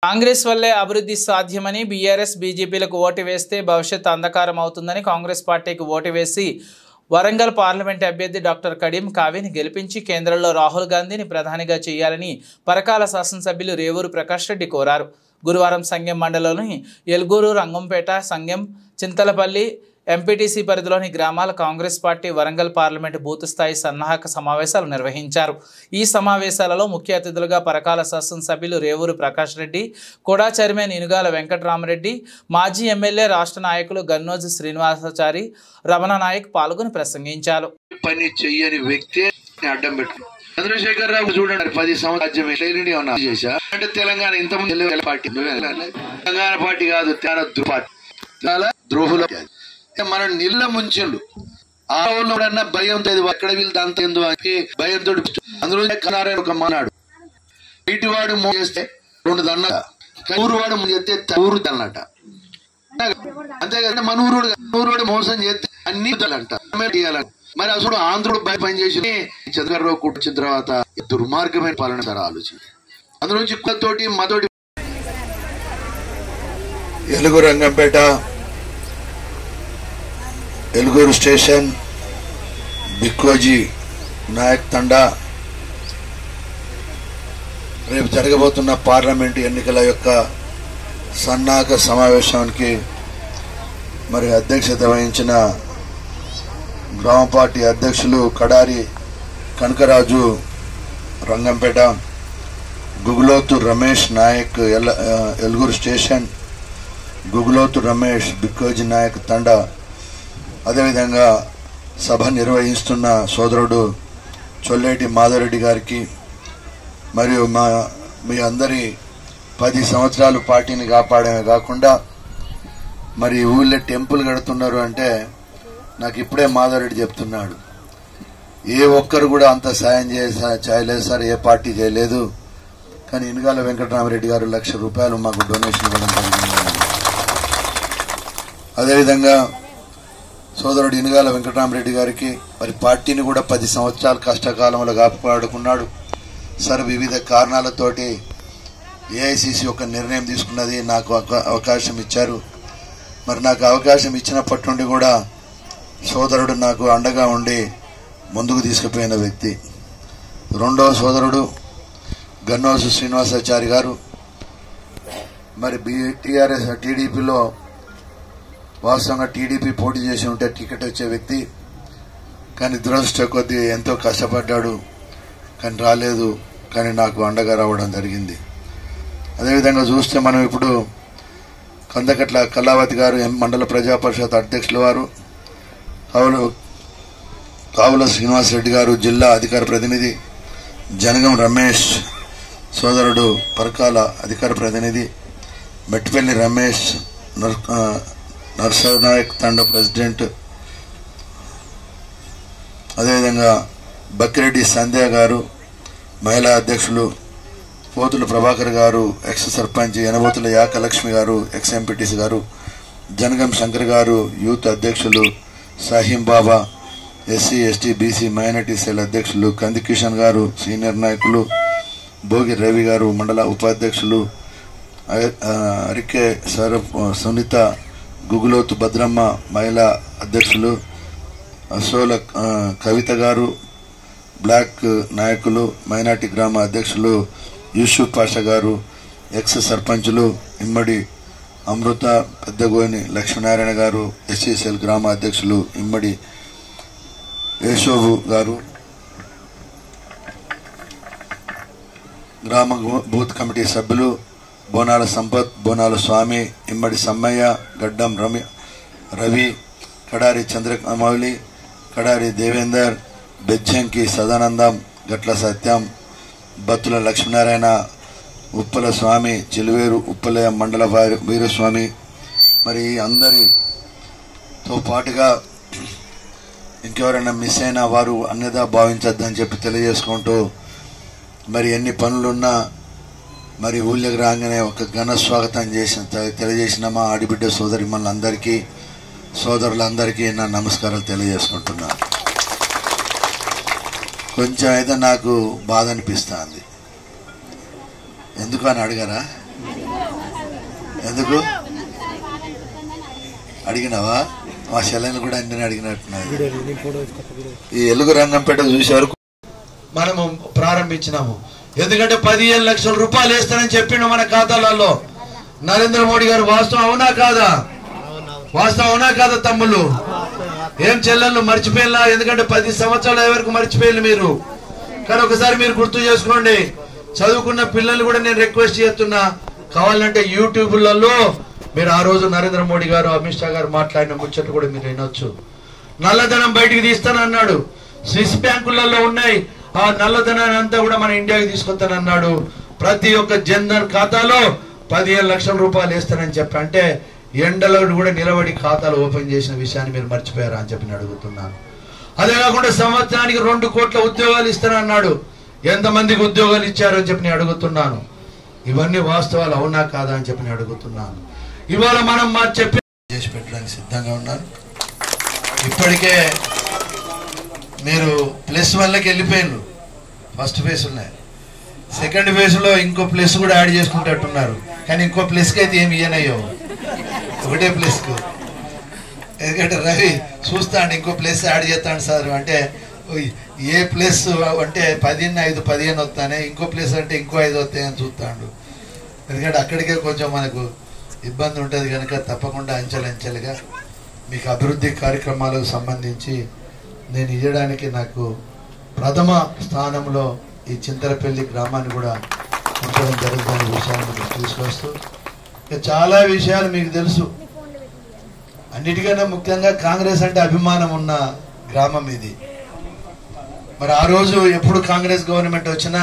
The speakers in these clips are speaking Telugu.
కాంగ్రెస్ వల్లే అభివృద్ధి సాధ్యమని బీఆర్ఎస్ బీజేపీలకు ఓటు వేస్తే భవిష్యత్ అంధకారం అవుతుందని కాంగ్రెస్ పార్టీకి ఓటు వేసి వరంగల్ పార్లమెంట్ అభ్యర్థి డాక్టర్ కడియం కావ్యని గెలిపించి కేంద్రంలో రాహుల్ గాంధీని ప్రధానిగా చేయాలని పరకాల శాసనసభ్యులు రేవూరు ప్రకాష్ రెడ్డి కోరారు. గురువారం సంగెం మండలంలోని ఎల్గూరు, రంగంపేట, సంగెం, చింతలపల్లి ఎంపీటీసీ పరిధిలోని గ్రామాల Congress party Warangal parliament booth స్థాయి సన్నాహక సమావేశాలు నిర్వహించారు. ఈ సమావేశాలలో ముఖ్య అతిథులుగా పరకాల శాసనసభ్యులు రేవూరు ప్రకాష్ రెడ్డి, కోడా చైర్మన్ ఇనుగాల వెంకటరామరెడ్డి, మాజీ ఎమ్మెల్యే రాష్ట్ర నాయకులు గన్నోజు శ్రీనివాసాచారి, రమణ నాయక్ పాల్గొని ప్రసంగించారు. పని చెయ్యని వ్యక్తి అడ్డం పెట్టు చంద్రశేఖర్ రావు చూడండి 10 సంవత్సరాలు చేశా అంటే తెలంగాణ ఇంతకుముందు పార్టీ తెలంగాణ పార్టీ కాదు ద్రోహుల మనం నిల్ల ముంచిండు ఆ ఊళ్ళోడన్నా భయంతో ఎక్కడ వీళ్ళు అంత ఎందు అని భయంతో అందులో ఒక మానాడు బయటి వాడు చేస్తే 2 దన్న ఊరు వాడు చేస్తే ఊరు దన్నట అంతేకాదు మన ఊరు మోసం చేస్తే అన్ని అంట మరి అసలు ఆంధ్రుడు పని చేసి చంద్రరావు కూర్చిన తర్వాత దుర్మార్గమైన పాలన సార్ ఆలోచన అందులోంచి తోటి మతోటి ఎలుగు రంగంపేట ఎలుగూరు స్టేషన్ బిక్కోజీ నాయక్ తండా రేపు జరగబోతున్న పార్లమెంటు ఎన్నికల యొక్క సన్నాహక సమావేశానికి మరి అధ్యక్షత వహించిన గ్రామ పార్టీ అధ్యక్షులు కడారి కనకరాజు రంగంపేట, గుగులోతు రమేష్ నాయక్ ఎలుగూరు స్టేషన్, గుగులోతు రమేష్ బిక్కోజీ నాయక్ తండా, అదేవిధంగా సభ నిర్వహిస్తున్న సోదరుడు చొల్లేటి మాధవరెడ్డి గారికి మరియు మీ అందరి 10 సంవత్సరాలు పార్టీని కాపాడమే కాకుండా మరి ఊళ్ళో టెంపుల్ కడుతున్నారు అంటే నాకు ఇప్పుడే మాధవరెడ్డి చెప్తున్నాడు, ఏ ఒక్కరు కూడా అంత సాయం చేయలేదు సార్, ఏ పార్టీ చేయలేదు. కానీ ఇనుగాల వెంకటరామరెడ్డి గారు ₹1,00,000 మాకు డొనేషన్ ఇవ్వడం జరిగింది. అదేవిధంగా సోదరుడు ఇనుగాల వెంకటరామరెడ్డి గారికి మరి పార్టీని కూడా 10 సంవత్సరాలు కష్టకాలంలో కాపాడుకున్నాడు. సార్ వివిధ కారణాలతోటి ఏఐసిసి ఒక నిర్ణయం తీసుకున్నది, నాకు అవకాశం ఇచ్చారు. మరి నాకు అవకాశం ఇచ్చినప్పటి నుండి కూడా సోదరుడు నాకు అండగా ఉండి ముందుకు తీసుకుపోయిన వ్యక్తి. రెండవ సోదరుడు గన్నోజు శ్రీనివాసాచారి గారు మరి టీడీపీలో వాస్తవంగా టీడీపీ పోటీ చేసి ఉంటే టికెట్ వచ్చే వ్యక్తి, కానీ దురదృష్ట కొద్దీ ఎంతో కష్టపడ్డాడు, కానీ రాలేదు. కానీ నాకు అండగా రావడం జరిగింది. అదేవిధంగా చూస్తే మనం ఇప్పుడు కందకట్ల కళావతి గారు మండల ప్రజా పరిషత్ అధ్యక్షుల వారు, కావుల శ్రీనివాసరెడ్డి గారు జిల్లా అధికార ప్రతినిధి, జనగం రమేష్ సోదరుడు పరకాల అధికార ప్రతినిధి, మెట్టిపల్లి రమేష్ నర్సనాయక్ తండ ప్రెసిడెంట్, అదేవిధంగా బక్కిరెడ్డి సంధ్య గారు మహిళా అధ్యక్షులు, పోతుల ప్రభాకర్ గారు ఎక్స్ సర్పంచ్, యనబోతుల యాకలక్ష్మి గారు ఎక్స్ ఎంపీటీసీ గారు, జనగం శంకర్ గారు యూత్ అధ్యక్షులు, Sahim Baba SC ST BC minority cell అధ్యక్షులు, కంది కిషన్ గారు సీనియర్ నాయకులు, భోగి రవి గారు మండల ఉపాధ్యక్షులు, అరికే సునీత, గుగులోతు భద్రమ్మ మహిళా అధ్యక్షులు, అసోల కవిత గారు బ్లాక్ నాయకులు, మైనార్టీ గ్రామ అధ్యక్షులు యూసుఫ్ పాషా గారు ఎక్స్ సర్పంచులు, ఇమ్మడి అమృత, పెద్దగోని లక్ష్మీనారాయణ గారు ఎస్సీసెల్ గ్రామ అధ్యక్షులు, ఇమ్మడి యేషోబు గారు గ్రామ బూత్ కమిటీ సభ్యులు, బోనాల సంపత్, బోనాల స్వామి, ఇమ్మడి సమ్మయ్య, గడ్డం రవి, కడారి చంద్రమౌళి, కడారి దేవేందర్, బెజ్జంకి సదానందం, గట్ల సత్యం, బత్తుల లక్ష్మీనారాయణ, ఉప్పల స్వామి, చిలువేరు ఉప్పలయ మండల వీరస్వామి, మరి అందరితో పాటుగా ఇంకెవరైనా మిస్ అయినా వారు అన్యదా భావించద్దని చెప్పి తెలియజేసుకుంటూ మరి ఎన్ని పనులున్నా మరి ఊళ్ళకి రాగానే ఒక ఘన స్వాగతం తెలియజేసిన మా ఆడిబిడ్డ సోదరిమణులందరికీ సోదరులందరికీ నా నమస్కారాలు తెలియజేసుకుంటున్నాను. కొంచెం అయితే నాకు బాధ అనిపిస్తుంది. ఎందుకు అని అడిగారా? ఎందుకు అడిగినావా? మా చెల్లెని కూడా అన్ని అడిగినట్టున్నారు. ఈ ఎలుగు రంగంపేట చూసే వరకు మనము ప్రారంభించినాము. ఎందుకంటే 15 లక్షల రూపాయలు వేస్తానని చెప్పిండు మన ఖాతాలలో నరేంద్ర మోడీ గారు. వాస్తవం అవునా కాదా? వాస్తవం అవునా కాదా తమ్ముళ్ళు? ఏం చెల్లెళ్ళు మర్చిపోయినా? ఎందుకంటే 10 సంవత్సరాల వరకు మర్చిపోయింది మీరు. కానీ ఒకసారి మీరు గుర్తు చేసుకోండి. చదువుకున్న పిల్లలు కూడా నేను రిక్వెస్ట్ చేస్తున్నా, కావాలంటే యూట్యూబ్లలో మీరు ఆ రోజు నరేంద్ర మోడీ గారు అమిత్ షా గారు మాట్లాడిన ముచ్చట్లు కూడా మీరు వినొచ్చు. నల్లధనం బయటికి తీస్తానన్నాడు. స్విస్ బ్యాంకులలో ఉన్నాయి ఆ నల్లధనాన్ని అంతా కూడా మన ఇండియాకి తీసుకొస్తానన్నాడు. ప్రతి ఒక్క జన్ధన్ ఖాతాలో 15 లక్షల రూపాయలు వేస్తానని చెప్పి, అంటే ఎండలో కూడా నిలబడి ఖాతాలు ఓపెన్ చేసిన విషయాన్ని మీరు మర్చిపోయారా అని చెప్పి అడుగుతున్నాను. అదే కాకుండా సంవత్సరానికి 2 కోట్ల ఉద్యోగాలు ఇస్తానన్నాడు. ఎంతమందికి ఉద్యోగాలు ఇచ్చారని చెప్పి నేను అడుగుతున్నాను. ఇవన్నీ వాస్తవాలు అవునా కాదా అని చెప్పి నేను అడుగుతున్నాను. ఇవాళ మనం మా చెప్పి చేసి పెట్టడానికి సిద్ధంగా ఉన్నారు. ఇప్పటికే మీరు +1కి వెళ్ళిపోయినారు. ఫస్ట్ ఫేజ్ ఉన్నాయి, సెకండ్ ఫేజ్ లో ఇంకో ప్లస్ కూడా యాడ్ చేసుకుంటున్నారు. కానీ ఇంకో ప్లస్కి అయితే ఏమి ఇయ్యనయ్యో, ఒకటే ప్లస్కు. ఎందుకంటే రవి చూస్తాండి ఇంకో ప్లస్ యాడ్ చేస్తాను సార్ అంటే, ఏ ప్లస్ అంటే 10 5 15 వస్తానే, ఇంకో ప్లస్ అంటే ఇంకో 5 వస్తాయని చూస్తాడు. ఎందుకంటే అక్కడికే కొంచెం మనకు ఇబ్బంది ఉంటుంది కనుక తప్పకుండా అంచెలంచెలుగా మీకు అభివృద్ధి కార్యక్రమాలకు సంబంధించి నేను ఇవ్వడానికి నాకు ప్రథమ స్థానంలో ఈ చింతలపల్లి గ్రామాన్ని కూడా ఉంచడం జరుగుతున్న విషయాన్ని మీకు తీసుకొస్తూ, చాలా విషయాలు మీకు తెలుసు. అన్నిటికన్నా ముఖ్యంగా కాంగ్రెస్ అంటే అభిమానం ఉన్న గ్రామం ఇది. మరి ఆ రోజు ఎప్పుడు కాంగ్రెస్ గవర్నమెంట్ వచ్చినా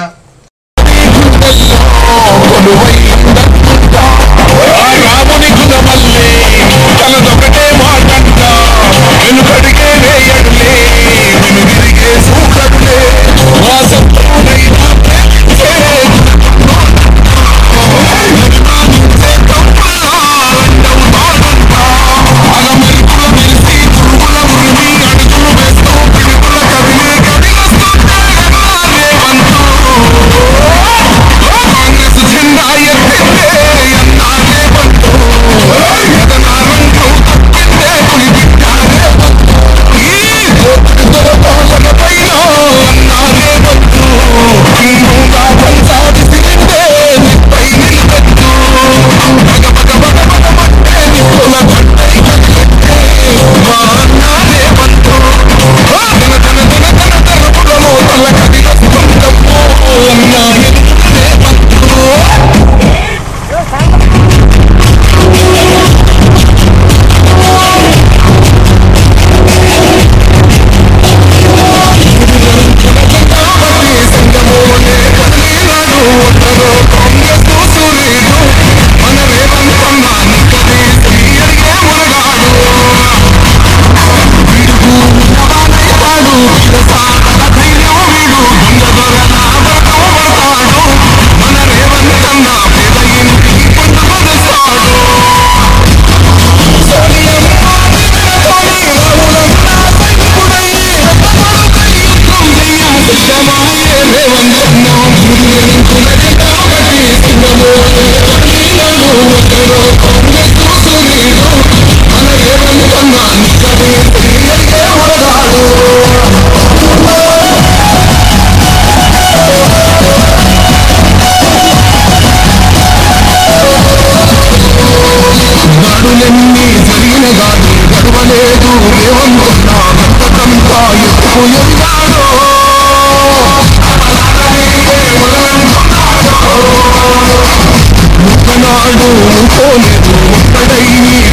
ఒక్కడై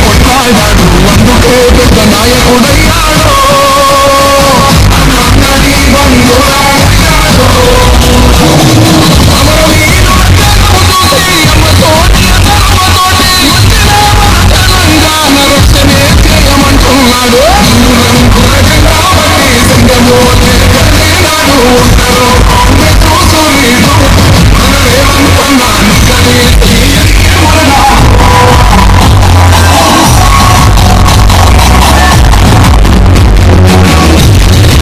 కొట్లాడాడు, అందుకే పెద్ద నాయకుడై